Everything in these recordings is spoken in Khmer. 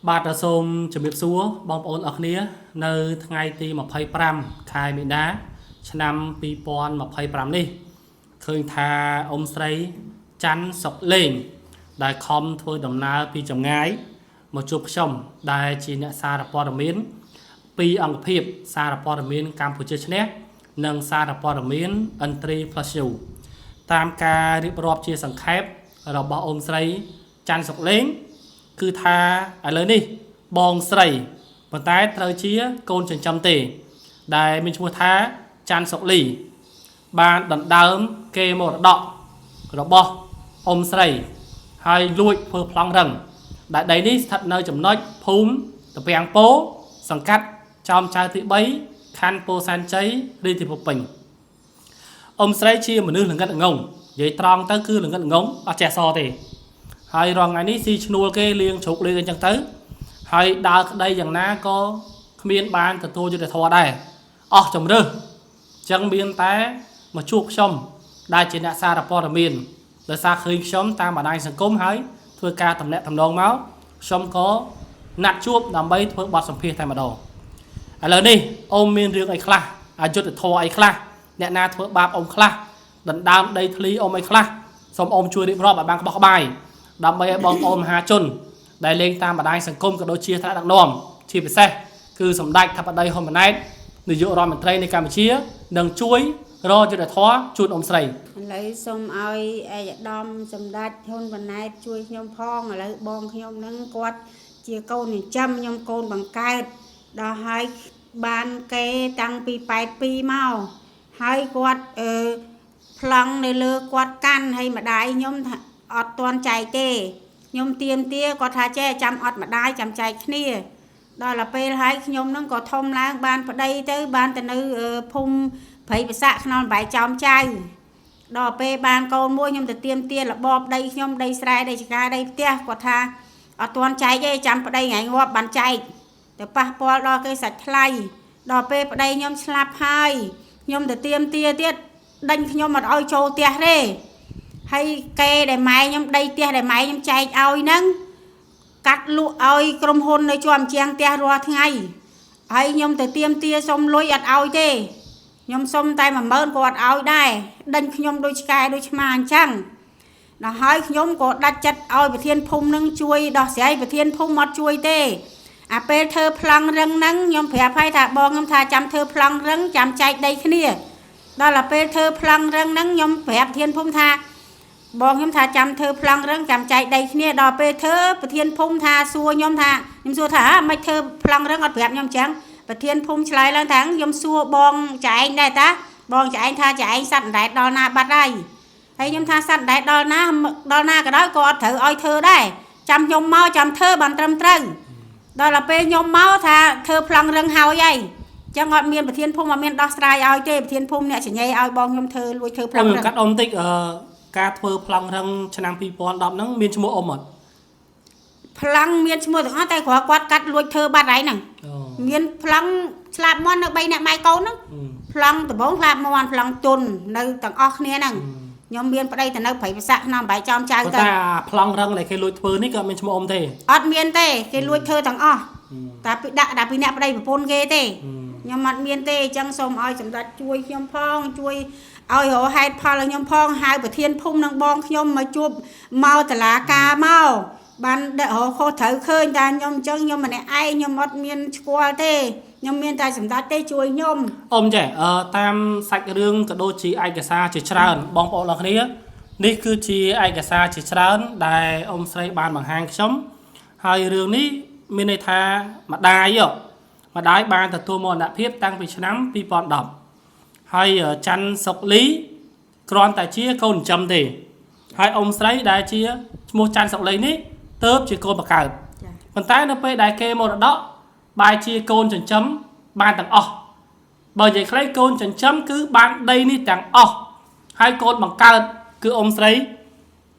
បាទសូមជំរាបសួរបងប្អូនអរគ្នានៅថ្ងៃទី25ខែមីនាឆ្នាំ2025នេះឃើញថាអ៊ំស្រីច័ន្ទសុកលេងដែលខំធ្វើដំណើរពីចម្ងាយមកជួបខ្ញុំដែលជាអ្នកសារព័ត៌មានពីអង្គភាពសារព័ត៌មានកម្ពុជាឈ្នះនិងសារព័ត៌មាន Entry Plus U តាមការរៀបរាប់ជាសង្ខេបរបស់អ៊ំស្រីច័ន្ទសុកលេងគឺថាឥឡូវនេះបងស្រីប៉ុន្តែត្រូវជាកូនចិញ្ចឹមទេដែលមានឈ្មោះថាច័ន្ទសុកលីបានដណ្ដើមគេមរតករបស់អ៊ំស្រីហើយលួចធ្វើប្លង់រឹងដែលដីនេះស្ថិតនៅចំណុចភូមិតាពាំងពោសង្កាត់ចោមចៅទី3ខណ្ឌពោធិ៍សែនជ័យរាជធានីភ្នំពេញអ៊ំស្រីជាមនុស្សល្ងិតល្ងងនិយាយត្រង់ទៅគឺល្ងិតល្ងងអត់ចេះសទេហើយរងថ្ងៃនេះស៊ីឈ្នួលគេលៀងជ្រុកលៀងអញ្ចឹងទៅហើយដើរក្តីយ៉ាងណាក៏គ្មានបានទទួលយុត្តិធម៌ដែរអស់ជំរឿសអញ្ចឹងមានតែមកជួបខ្ញុំដែលជាអ្នកសារព័ត៌មានដោយសារឃើញខ្ញុំតាមបណ្ដាញសង្គមហើយធ្វើការតំណាក់តំណងមកខ្ញុំក៏ណាត់ជួបដើម្បីធ្វើបទសម្ភាសន៍តែម្ដងឥឡូវនេះអូមមានរឿងអីខ្លះអយុត្តិធម៌អីខ្លះអ្នកណាធ្វើបាបអូមខ្លះដណ្ដើមដីធ្លីអូមអីខ្លះសូមអូមជួយរៀបរាប់ឲ្យបានក្បោះក្បាយដើម្បីឲ្យបងប្អូនមហាជនដែលលេងតាមបណ្ដាញសង្គមក៏ដូចជាថ្នាក់ដឹកនាំជាពិសេសគឺសម្ដេចថាបតីហ៊ុនម៉ាណែតនាយករដ្ឋមន្ត្រីនៃកម្ពុជានឹងជួយរកយុត្តិធម៌ជូនអ៊ំស្រីឥឡូវសូមឲ្យឯកឧត្តមសម្ដេចហ៊ុនម៉ាណែតជួយខ្ញុំផងឥឡូវបងខ្ញុំនឹងគាត់ជាកូនចិញ្ចឹមខ្ញុំកូនបង្កើតដល់ហើយបានគេតាំងពី82មកហើយគាត់ប្លង់នៅលើគាត់កាន់ហើយម្ដាយខ្ញុំអត់ទាន់ចែកទេខ្ញុំទៀមទាគាត់ថាចេះចាំអត់ម្ដាយចាំចែកគ្នាដល់ទៅពេលហើយខ្ញុំនឹងក៏ធំឡើងបានប្តីទៅបានទៅនៅភូមិព្រៃពិសាក្នុងបាយចោមចៅដល់ពេលបានកូនមួយខ្ញុំទៅទៀមទារបបដីខ្ញុំដីស្រែដីចកាដីផ្ទះគាត់ថាអត់ទាន់ចែកទេចាំប្តីថ្ងៃងាប់បានចែកទៅប៉ះពាល់ដល់គេសាច់ថ្លៃដល់ពេលប្តីខ្ញុំស្លាប់ហើយខ្ញុំទៅទៀមទាទៀតដេញខ្ញុំអត់ឲ្យចូលផ្ទះទេហើយគេដែលម៉ែខ្ញុំដីផ្ទះដែលម៉ែខ្ញុំចែកឲ្យហ្នឹងកាត់លក់ឲ្យក្រុមហ៊ុននៅជាប់ជាងផ្ទះរាល់ថ្ងៃហើយខ្ញុំទៅទៀមទាសុំលុយអត់ឲ្យទេខ្ញុំសុំតែ10000ក៏អត់ឲ្យដែរដេញខ្ញុំដូចឆ្កែដូចឆ្មាអញ្ចឹងដល់ហើយខ្ញុំក៏ដាច់ចិត្តឲ្យប្រធានភូមិនឹងជួយដោះស្រាយប្រធានភូមិអត់ជួយទេអាពេលធ្វើប្លង់រឹងហ្នឹងខ្ញុំប្រាប់ឲ្យថាបងខ្ញុំថាចាំធ្វើប្លង់រឹងចាំចែកដីគ្នាដល់ទៅពេលធ្វើប្លង់រឹងហ្នឹងខ្ញុំប្រាប់ប្រធានភូមិថាបងខ្ញុំថាចាំធ្វើប្លង់រឹងចាំចែកដីគ្នាដល់ពេលធ្វើប្រធានភូមិថាសួរខ្ញុំថាខ្ញុំសួរថាមិនធ្វើប្លង់រឹងអត់ប្រាប់ខ្ញុំចឹងប្រធានភូមិឆ្លើយឡើងថាខ្ញុំសួរបងចែកដែរតាបងចែកថាចែកសัตว์អណ្ដែតដល់ណាបាត់ហើយខ្ញុំថាសัตว์អណ្ដែតដល់ណាក៏ដោយក៏អត់ត្រូវឲ្យធ្វើដែរចាំខ្ញុំមកចាំធ្វើបានត្រឹមត្រូវដល់ទៅពេលខ្ញុំមកថាធ្វើប្លង់រឹងហើយហើយចឹងអត់មានប្រធានភូមិអត់មានដោះស្រាយឲ្យទេប្រធានភូមិអ្នកចញ៉េឲ្យបងខ្ញុំធ្វើលួចធ្វើប្លង់រឹងកាត់អ៊ំតិចការធ្វើប្លង់រឹងឆ្នាំ2010ហ្នឹងមានឈ្មោះអ៊ំអត់ប្លង់មានឈ្មោះទាំងអស់តែគ្រាន់គាត់កាត់លួចធ្វើបាត់ហើយហ្នឹងមានប្លង់ស្លាប់មាន់នៅ3អ្នកម៉ែកូនហ្នឹងប្លង់ដំបងស្លាប់មាន់ប្លង់ទុននៅទាំងអស់គ្នាហ្នឹងខ្ញុំមានប្តីទៅនៅព្រៃពិសាក្នុងបាយចោមចៅទៅតែប្លង់រឹងដែលគេលួចធ្វើនេះក៏មានឈ្មោះអ៊ំទេអត់មានទេគេលួចធ្វើទាំងអស់តែពីដាក់ពីអ្នកប្តីប្រពន្ធគេទេខ្ញុំអត់មានទេអញ្ចឹងសូមឲ្យសម្ដេចជួយខ្ញុំផងជួយឲ្យរកហេតុផលឲ្យខ្ញុំផងហៅប្រធានភូមិនឹងបងខ្ញុំមកជួបមកតឡាការមកបានរកខុសត្រូវឃើញតែខ្ញុំអញ្ចឹងខ្ញុំម្នាក់ឯងខ្ញុំអត់មានស្គាល់ទេខ្ញុំមានតែសម្ដេចទេជួយខ្ញុំអ៊ំចេះតាមសាច់រឿងក៏ដូចជាឯកសារជាច្រើនបងប្អូនអរគ្នានេះគឺជាឯកសារជាច្រើនដែលអ៊ំស្រីបានបង្ហាញខ្ញុំហើយរឿងនេះមានន័យថាម្ដាយបានទទួលមរណភាពតាំងពីឆ្នាំ2010ហើយច័ន្ទសុកលីគ្រាន់តែជាកូនចិញ្ចឹមទេហើយអ៊ំស្រីដែលជាឈ្មោះច័ន្ទសុកលីនេះទៅជាកូនបង្កើតប៉ុន្តែនៅពេលដែលគេមរតកបែរជាកូនចិញ្ចឹមបានទាំងអស់បើនិយាយខ្លីកូនចិញ្ចឹមគឺបានដីនេះទាំងអស់ហើយកូនបង្កើតគឺអ៊ំស្រី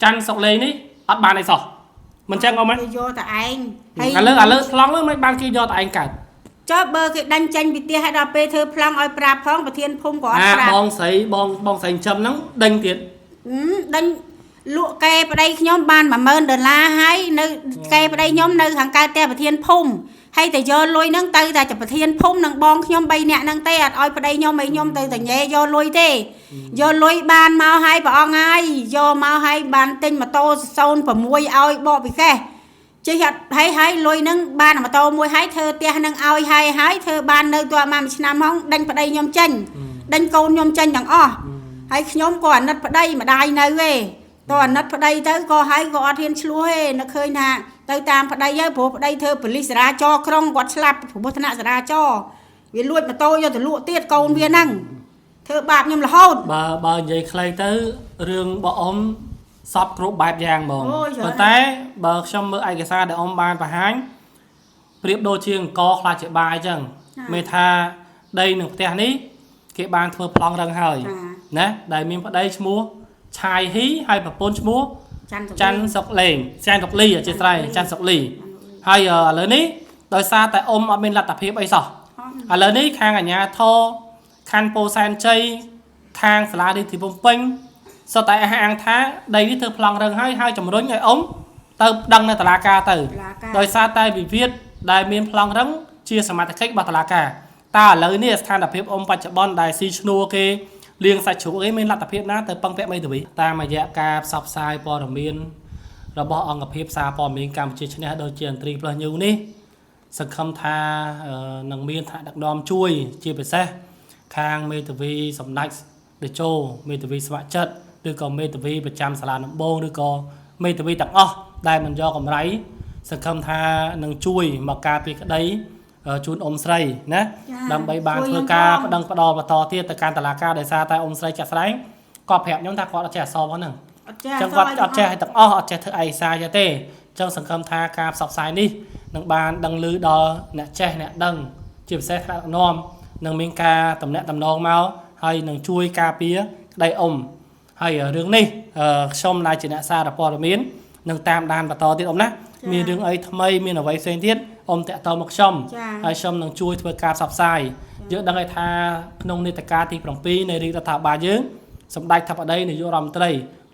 ច័ន្ទសុកលីនេះអត់បានអីសោះមិនចឹងអ៊ំទេយកតែឯងហើយឥឡូវថ្លង់ហ្នឹងមិនបានគេយកតែឯងកើតចុះបើគេដាញ់ចេញពីផ្ទះឲ្យដល់ពេលធ្វើប្លង់ឲ្យប្រាប់ផងប្រធានភូមិក៏អត់ប្រាប់បងស្រីចិញ្ចឹមហ្នឹងដេញទៀតដេញ លក់កែប្តីខ្ញុំបាន$10000ហើយនៅកែប្តីខ្ញុំនៅខាងកើតតែប្រធានភូមិហើយតែយកលុយហ្នឹងទៅតែប្រធានភូមិនឹងបងខ្ញុំ3នាក់ហ្នឹងទេអត់ឲ្យប្តីខ្ញុំឲ្យខ្ញុំទៅតែញ៉ែយកលុយទេយកលុយបានមកឲ្យព្រះអង្គហើយយកមកឲ្យបានទិញម៉ូតូ06ឲ្យបកពីកេះចេះអត់ហើយលុយហ្នឹងបានម៉ូតូមួយហើយធ្វើផ្ទះហ្នឹងឲ្យហើយធ្វើបាននៅទោះមួយឆ្នាំហងដេញប្តីខ្ញុំចេញដេញកូនខ្ញុំចេញទាំងអស់ហើយខ្ញុំក៏អាណិតប្តីម្ដាយនៅទេតោះអាណិតប្តីទៅក៏ហើយក៏អត់ហ៊ានឆ្លោះទេនឹកឃើញថាទៅតាមប្តីហើយព្រោះប្តីធ្វើប៉ូលីសចរាចរណ៍ក្រុងគាត់ស្លាប់ព្រោះថ្នាក់ចរាចរណ៍វាលួចម៉ូតូយកទៅលក់ទៀតកូនវាហ្នឹងធ្វើបាបខ្ញុំរហូតបើនិយាយខ្លីទៅរឿងបងអ៊ំសពគ្រប់បែបយ៉ាងហ្មងប៉ុន្តែបើខ្ញុំមើលឯកសារដែលអ៊ំបានបង្ហាញប្រៀបដូចជាអង្គខ្លាចជាបាយអញ្ចឹងមានថាដីនឹងផ្ទះនេះគេបានធ្វើប្លង់រឹងហើយណាដែលមានប្តីឈ្មោះឆាយហ៊ីហើយប្រពន្ធឈ្មោះច័ន្ទសុកលេងច័ន្ទសុកលីអធិស្ឋានច័ន្ទសុកលីហើយឥឡូវនេះដោយសារតែអ៊ំអត់មានលទ្ធភាពអីសោះឥឡូវនេះខាងអាជ្ញាធរខណ្ឌពោធិ៍សែនជ័យខាងសាលារាជធានីភ្នំពេញសុទ្ធតែអះអាងថាដីនេះធ្វើប្លង់រឹងហើយជំរុញឲ្យអ៊ំទៅដឹងនៅតុលាការទៅដោយសារតែវិវាទដែលមានប្លង់រឹងជាសមត្ថកិច្ចរបស់តុលាការតើឥឡូវនេះស្ថានភាពអ៊ំបច្ចុប្បន្នដែលស៊ីឈ្នួលគេលៀងសាច់ជ្រូកអីមានលទ្ធភាពណាទៅពឹងពាក់មេធាវីតាមរយៈការផ្សព្វផ្សាយព័ត៌មានរបស់អង្គភាពសារព័ត៌មានកម្ពុជាឈ្នះដូចជាអន្ត្រីផ្លូវញូនេះសង្ឃឹមថានឹងមានថ្នាក់ដឹកនាំជួយជាពិសេសខាងមេធាវីសម្ដេចតេជោមេធាវីស្ម័គ្រចិត្តឬក៏មេធាវីប្រចាំសាលាដំបងឬក៏មេធាវីទាំងអស់ដែលមិនយកកម្រៃសង្ឃឹមថានឹងជួយមកការពារក្តីជូនអ៊ំស្រីណាដើម្បីបានធ្វើការប្តឹងផ្ដាល់បន្តទៀតទៅកាន់តុលាការដោយសារតែអ៊ំស្រីចាក់ស្ដែងគាត់ប្រាប់ខ្ញុំថាគាត់អត់ចេះអក្សរហ្នឹងអញ្ចឹងគាត់អត់ចេះទាំងអស់អត់ចេះធ្វើឯកសារទេអញ្ចឹងសង្ឃឹមថាការផ្សព្វផ្សាយនេះនឹងបានដឹងឮដល់អ្នកចេះអ្នកដឹងជាពិសេសថ្នាក់ដឹកនាំនឹងមានការតំណាក់តំណងមកហើយនឹងជួយការពារក្តីអ៊ំហើយរឿងនេះខ្ញុំដែលជាអ្នកសារព័ត៌មាននឹងតាមដានបន្តទៀតអ៊ំណាមានរឿងអីថ្មីមានអ្វីផ្សេងទៀតអ៊ំតាក់ទងមកខ្ញុំហើយខ្ញុំនឹងជួយធ្វើការផ្សព្វផ្សាយយើងដឹងថាក្នុងនេតិកាលទី7នៃរាជរដ្ឋាភិបាលយើងសម្ដេចថាបតីនាយករដ្ឋមន្ត្រី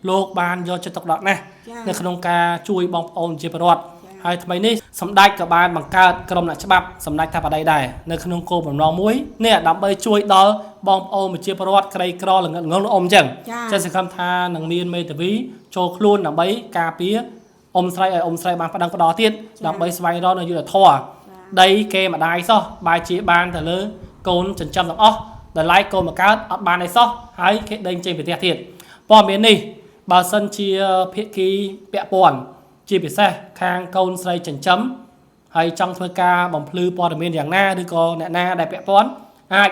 លោកបានយកចិត្តទុកដាក់ណាស់នៅក្នុងការជួយបងប្អូនជាពលរដ្ឋហើយថ្មីនេះសម្ដេចក៏បានបង្កើតក្រុមអ្នកច្បាប់សម្ដេចថាបតីដែរនៅក្នុងគោលបំណងមួយនេះដើម្បីជួយដល់បងប្អូនជាពលរដ្ឋក្រីក្រល្ងឹតល្ងងអ៊ំអញ្ចឹងសង្ឃឹមថានឹងមានមេធាវីចូលខ្លួនដើម្បីការពារអ៊ំស្រីឲ្យអ៊ំស្រីបានប្តឹងផ្ដាល់ទៀតដើម្បីស្វែងរកនៅយុត្តិធម៌ដីគេម្ដាយសោះបែរជាបានទៅលើកូនចិញ្ចឹមទាំងអស់ដល់ឡែកកូនមកកើតអត់បានអីសោះហើយគេដេញចេញប្រទេសទៀតព័ត៌មាននេះបើសិនជាភាគីពាក់ព័ន្ធជាពិសេសខាងកូនស្រីចិញ្ចឹមហើយចង់ធ្វើការបំភ្លឺព័ត៌មានយ៉ាងណាឬក៏អ្នកណាដែលពាក់ព័ន្ធអាច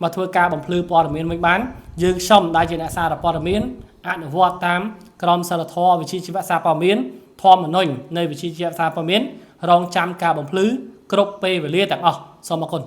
មកធ្វើការបំភ្លឺព័ត៌មានវិញបានយើងខ្ញុំដែលជាអ្នកសារព័ត៌មានអនុវត្តតាមក្រមសីលធម៌វិជ្ជាជីវៈសារព័ត៌មានធម្មនុញ្ញនៃវិជ្ជាជីវៈសារព័ត៌មានរងចាំការបំភ្លឺគ្រប់ពេលវេលាទាំងអស់សូមអរគុណ